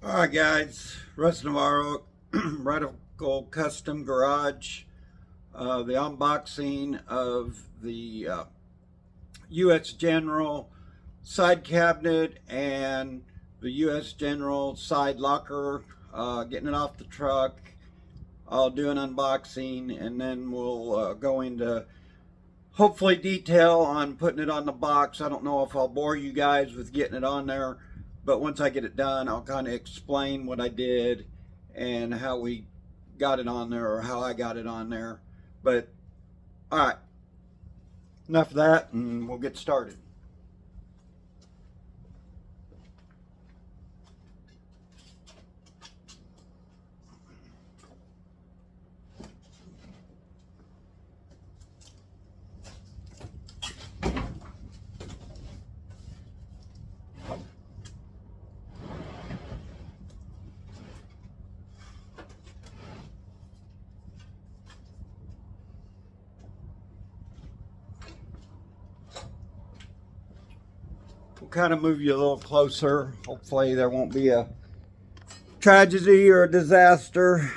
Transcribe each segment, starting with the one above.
Alright guys, Russ Navarro, Radical Custom Garage, the unboxing of the U.S. General side cabinet and the U.S. General side locker, getting it off the truck. I'll do an unboxing and then we'll go into hopefully detail on putting it on the box. I don't know if I'll bore you guys with getting it on there, but once I get it done, I'll kind of explain what I did and how we got it on there, or how I got it on there. But all right, enough of that, and we'll get started. We'll kind of move you a little closer. Hopefully there won't be a tragedy or a disaster.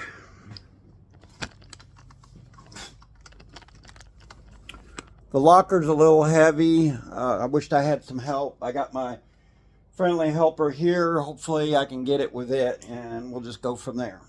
The locker's a little heavy. I wished I had some help. I got my friendly helper here. Hopefully I can get it with it, and we'll just go from there.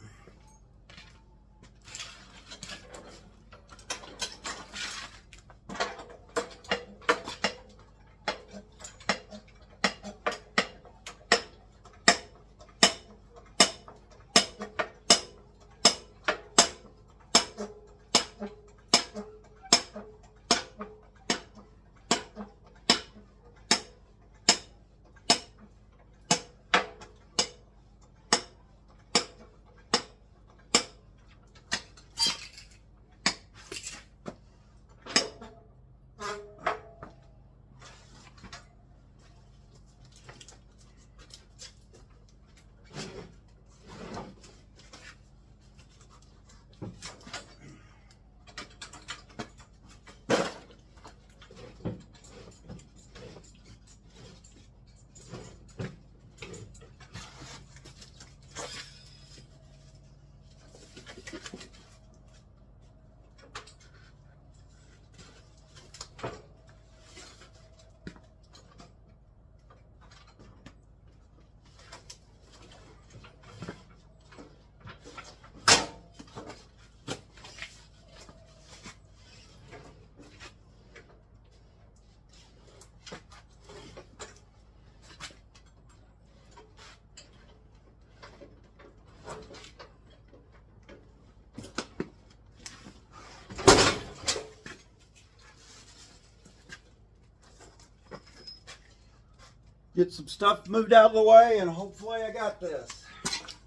Get some stuff moved out of the way, and hopefully I got this.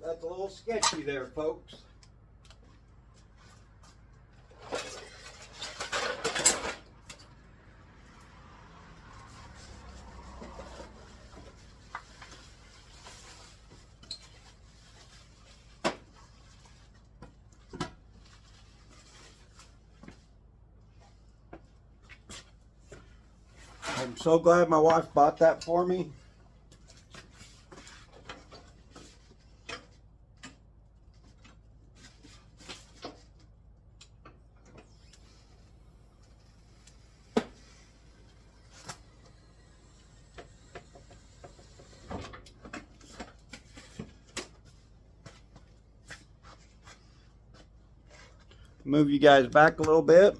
That's a little sketchy there, folks. I'm so glad my wife bought that for me. Move you guys back a little bit.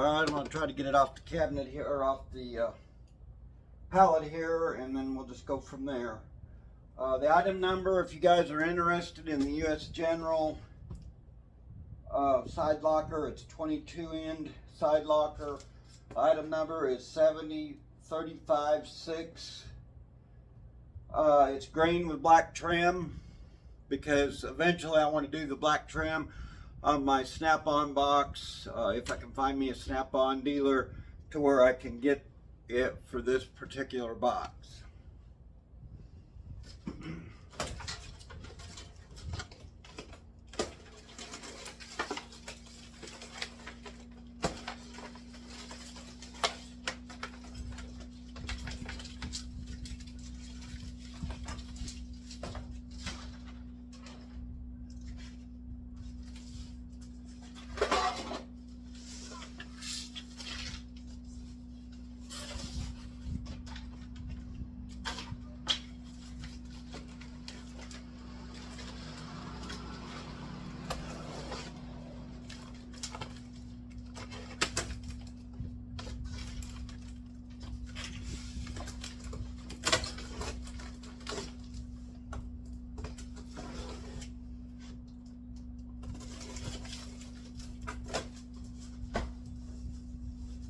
Alright, I'm going to try to get it off the cabinet here, or off the pallet here, and then we'll just go from there. The item number, if you guys are interested in the US General side locker, it's 22 end side locker. Item number is 70356. It's green with black trim, because eventually I want to do the black trim on my Snap-on box, if I can find me a Snap-on dealer to where I can get it for this particular box.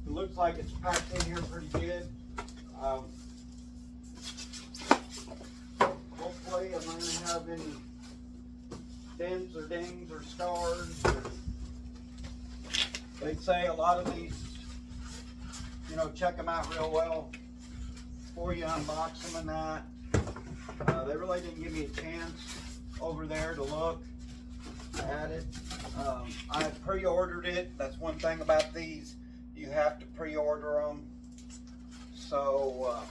It looks like it's packed in here pretty good. Hopefully I'm not going to have any dents or dings or scars. They say a lot of these, you know, check them out real well before you unbox them and that. They really didn't give me a chance over there to look at it. I pre-ordered it. That's one thing about these. You have to pre-order them. So,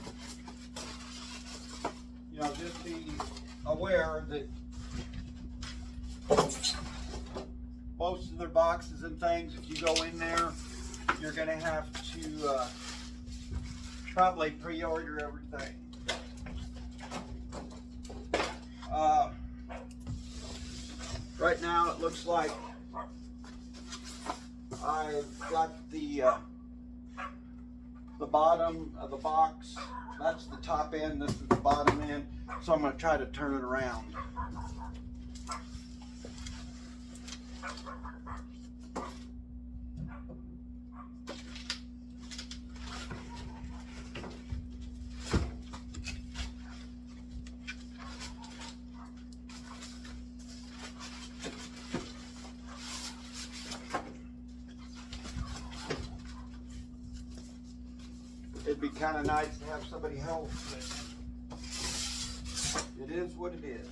you know, just be aware that most of their boxes and things, if you go in there, you're going to have to probably pre-order everything. Right now it looks like I've got the bottom of the box. That's the top end, this is the bottom end. So I'm going to try to turn it around. It'd be kind of nice to have somebody help, but it is what it is.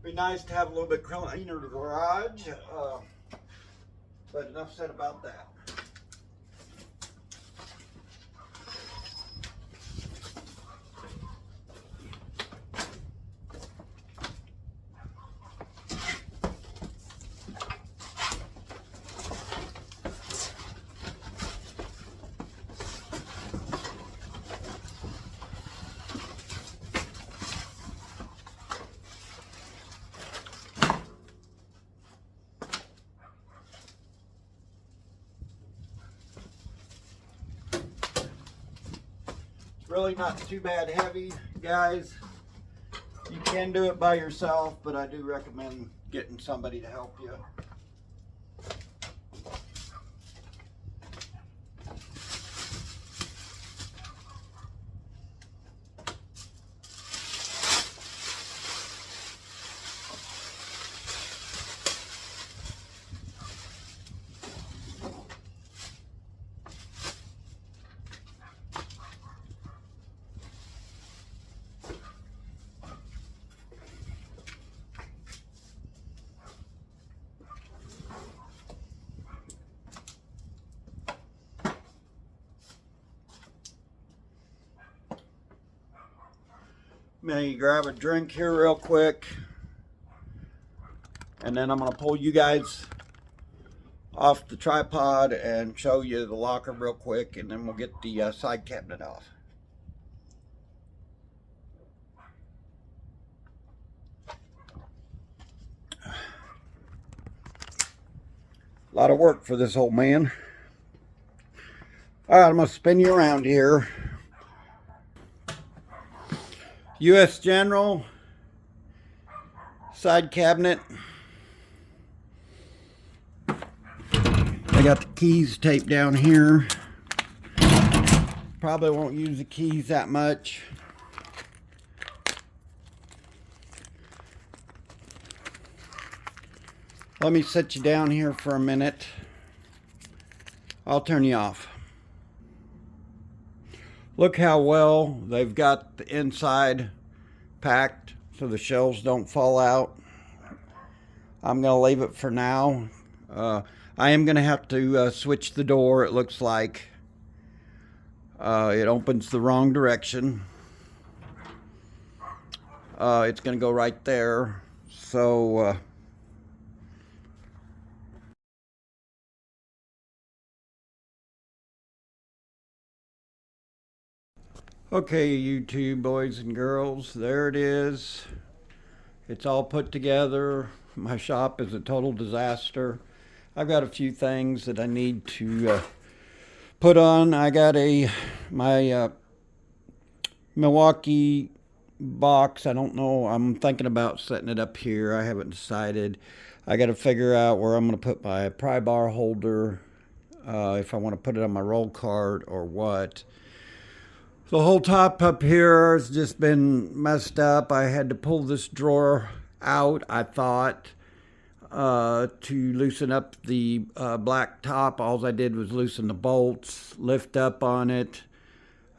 Be nice to have a little bit cleaner garage, but enough said about that. really not too bad heavy, guys. You can do it by yourself, but I do recommend getting somebody to help you. May grab a drink here real quick, and then I'm going to pull you guys off the tripod and show you the locker real quick, and then we'll get the side cabinet off. A lot of work for this old man. All right, I'm going to spin you around here. U.S. General side cabinet. I got the keys taped down here. Probably won't use the keys that much. Let me sit you down here for a minute. I'll turn you off. Look how well they've got the inside packed so the shelves don't fall out. I'm going to leave it for now. I am going to have to switch the door. It looks like it opens the wrong direction. It's going to go right there. So okay, YouTube boys and girls, there it is. It's all put together. My shop is a total disaster. I've got a few things that I need to put on. I got my Milwaukee box. I don't know. I'm thinking about setting it up here. I haven't decided. I got to figure out where I'm going to put my pry bar holder, if I want to put it on my roll cart or what. The whole top up here has just been messed up. I had to pull this drawer out, I thought, to loosen up the black top. All I did was loosen the bolts, lift up on it.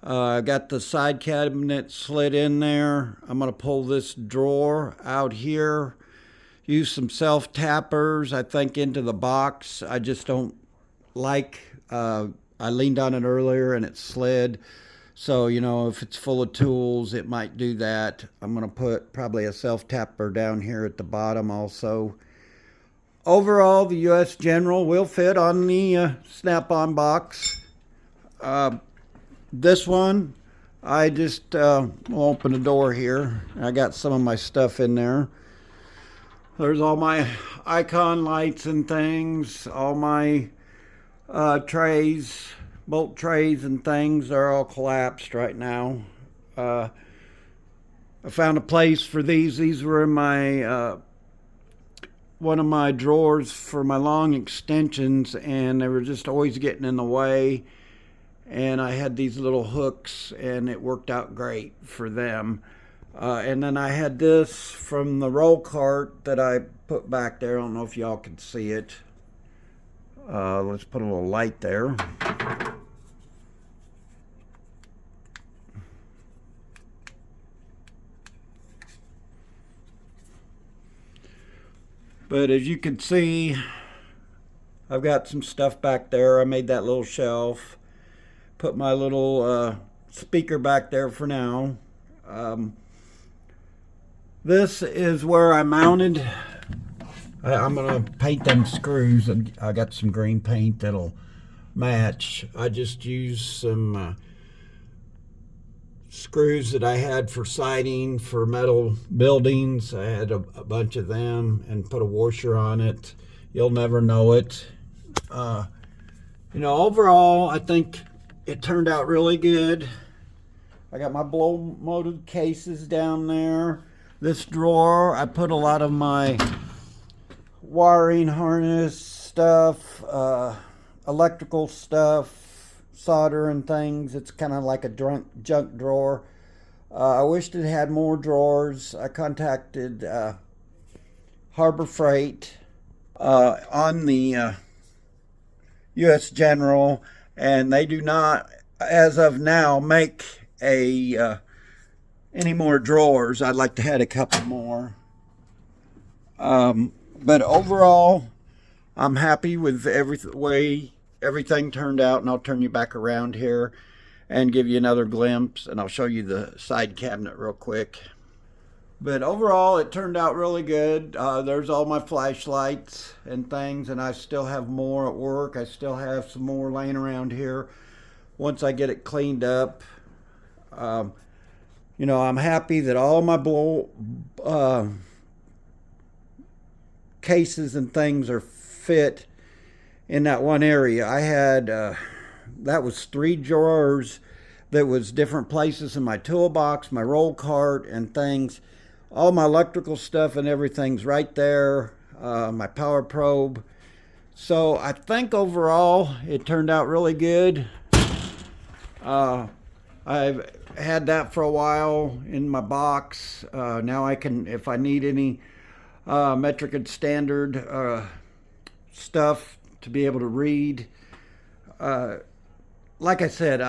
I got the side cabinet slid in there. I'm going to pull this drawer out here, use some self-tappers, I think, into the box. I just don't like, I leaned on it earlier and it slid. So, you know, if it's full of tools, it might do that. I'm going to put probably a self-tapper down here at the bottom also. Overall, the U.S. General will fit on the Snap-on box. This one, I just will open the door here. I got some of my stuff in there. There's all my icon lights and things, all my trays. Bolt trays and things are all collapsed right now. I found a place for these. These were in my one of my drawers for my long extensions, and they were just always getting in the way. And I had these little hooks, and it worked out great for them. And then I had this from the roll cart that I put back there. I don't know if y'all can see it. Let's put a little light there. But as you can see, I've got some stuff back there. I made that little shelf. Put my little speaker back there for now. This is where I mounted. I'm going to paint them screws. I got some green paint that'll match. I just used some screws that I had for siding for metal buildings. I had a bunch of them and put a washer on it. You'll never know it. You know, overall, I think it turned out really good. I got my blow molded cases down there. This drawer, I put a lot of my wiring harness stuff, electrical stuff, solder and things. It's kind of like a junk drawer. I wished it had more drawers. I contacted Harbor Freight on the U.S. General, and they do not, as of now, make any more drawers. I'd like to have a couple more. But overall, I'm happy with way everything turned out, and I'll turn you back around here and give you another glimpse, and I'll show you the side cabinet real quick. But overall, it turned out really good. There's all my flashlights and things, and I still have more at work. I still have some more laying around here once I get it cleaned up. You know, I'm happy that all my cases and things are fit in that one area. I had, that was 3 drawers that was different places in my toolbox, my roll cart and things. All my electrical stuff and everything's right there, my power probe. So I think overall it turned out really good. I've had that for a while in my box. Now I can, if I need any metric and standard stuff to be able to read. Like I said,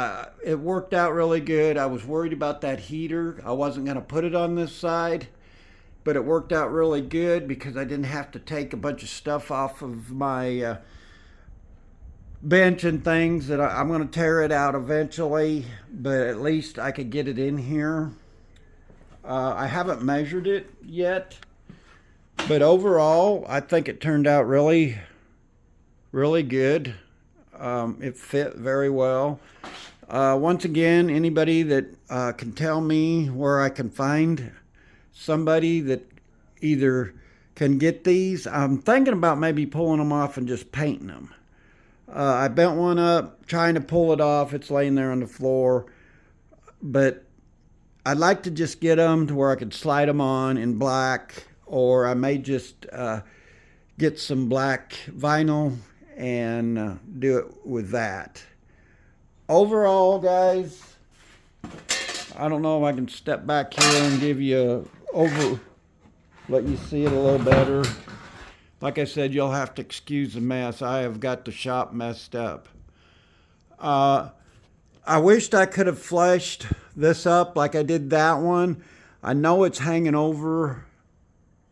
it worked out really good. I was worried about that heater. I wasn't going to put it on this side, but it worked out really good because I didn't have to take a bunch of stuff off of my bench and things that I'm going to tear it out eventually, but at least I could get it in here. I haven't measured it yet, but overall I think it turned out really good. It fit very well. Once again, anybody that can tell me where I can find somebody that either can get these, I'm thinking about maybe pulling them off and just painting them. I bent one up trying to pull it off. It's laying there on the floor, but I'd like to just get them to where I could slide them on in black, or I may just get some black vinyl and do it with that. Overall, guys, I don't know if I can step back here and give you let you see it a little better. Like I said, you'll have to excuse the mess. I have got the shop messed up. I wished I could have fleshed this up like I did that one. I know it's hanging over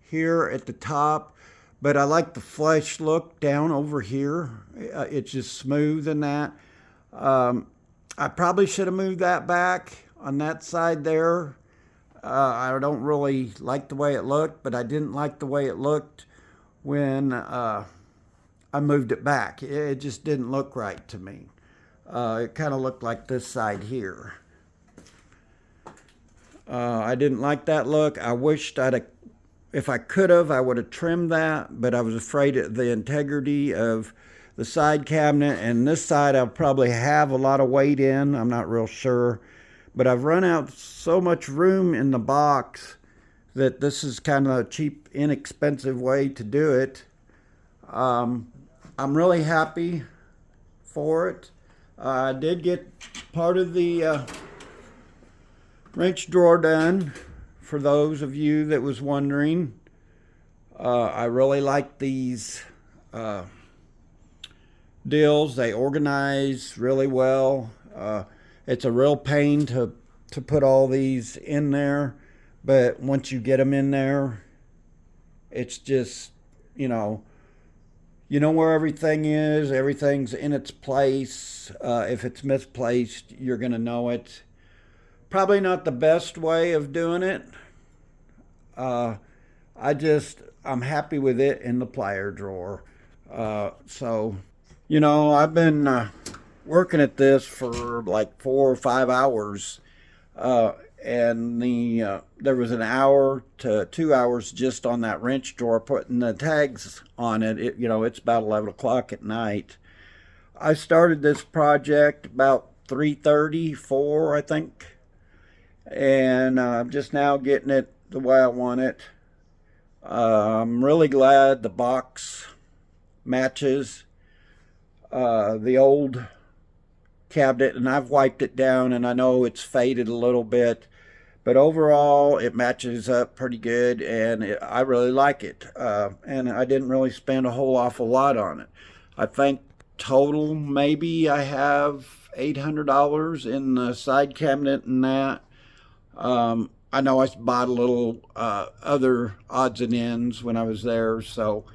here at the top, but I like the flesh look down over here. It's just smooth in that. I probably should have moved that back on that side there. I don't really like the way it looked, but I didn't like the way it looked when I moved it back. It just didn't look right to me. It kind of looked like this side here. I didn't like that look. I wished if I could have, I would have trimmed that, but I was afraid of the integrity of the side cabinet, and this side I'll probably have a lot of weight in. I'm not real sure, but I've run out so much room in the box that this is kind of a cheap, inexpensive way to do it. I'm really happy for it. I did get part of the wrench drawer done, for those of you that was wondering. I really like these deals. They organize really well. It's a real pain to put all these in there, but once you get them in there, it's just, you know where everything is. Everything's in its place. If it's misplaced, you're going to know it. Probably not the best way of doing it. I'm happy with it in the plier drawer. So, I've been working at this for like 4 or 5 hours. And there was an hour to 2 hours just on that wrench drawer putting the tags on it. It's about 11 o'clock at night. I started this project about 3:30, 4, I think. and I'm just now getting it the way I want it. I'm really glad the box matches the old cabinet, and I've wiped it down, and I know it's faded a little bit, but overall it matches up pretty good, and I really like it. And I didn't really spend a whole awful lot on it. I think total maybe I have $800 in the side cabinet and that. I know I bought a little other odds and ends when I was there, so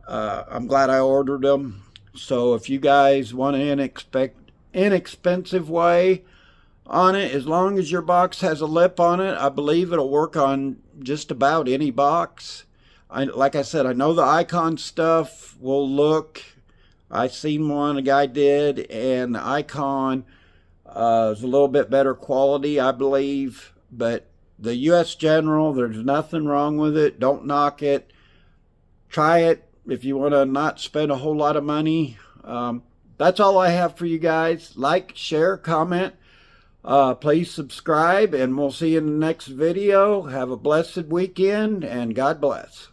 I'm glad I ordered them. So if you guys want an inexpensive way on it, as long as your box has a lip on it, I believe it'll work on just about any box. Like I said, I know the icon stuff will look. I seen one a guy did, and the icon is a little bit better quality, I believe. But the US General, there's nothing wrong with it. Don't knock it. Try it if you want to not spend a whole lot of money. That's all I have for you guys. Like, share, comment. Please subscribe, and we'll see you in the next video. Have a blessed weekend, and God bless.